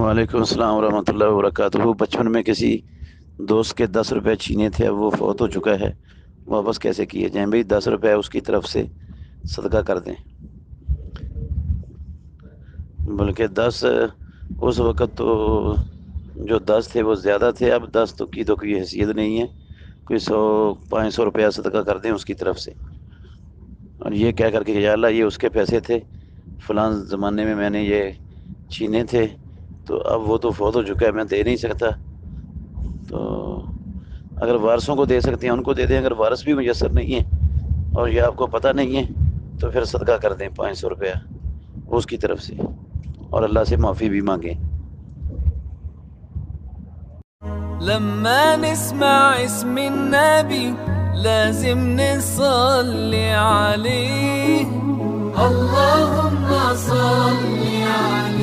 وعلیکم السلام ورحمۃ اللہ وبرکاتہ۔ بچپن میں کسی دوست کے 10 روپے چھینے تھے، اب وہ فوت ہو چکا ہے، واپس کیسے کیے جائیں؟ بھائی 10 روپے اس کی طرف سے صدقہ کر دیں، بلکہ 10 اس وقت تو جو 10 تھے وہ زیادہ تھے، اب 10 کی تو کوئی حیثیت نہیں ہے، کوئی 100 500 روپیہ صدقہ کر دیں اس کی طرف سے، اور یہ کہہ کر کے یا اللہ یہ اس کے پیسے تھے، فلاں زمانے میں نے یہ چھینے تھے، تو اب وہ تو فوت ہو چکا ہے، میں دے نہیں سکتا، تو اگر وارثوں کو دے سکتے ہیں ان کو دے دیں، اگر وارث بھی میسر نہیں ہے اور یہ آپ کو پتہ نہیں ہے تو پھر صدقہ کر دیں 500 روپیہ اس کی طرف سے، اور اللہ سے معافی بھی مانگیں۔ لما نسمع اسم النبي لازم نصلي عليه، اللهم صل عليه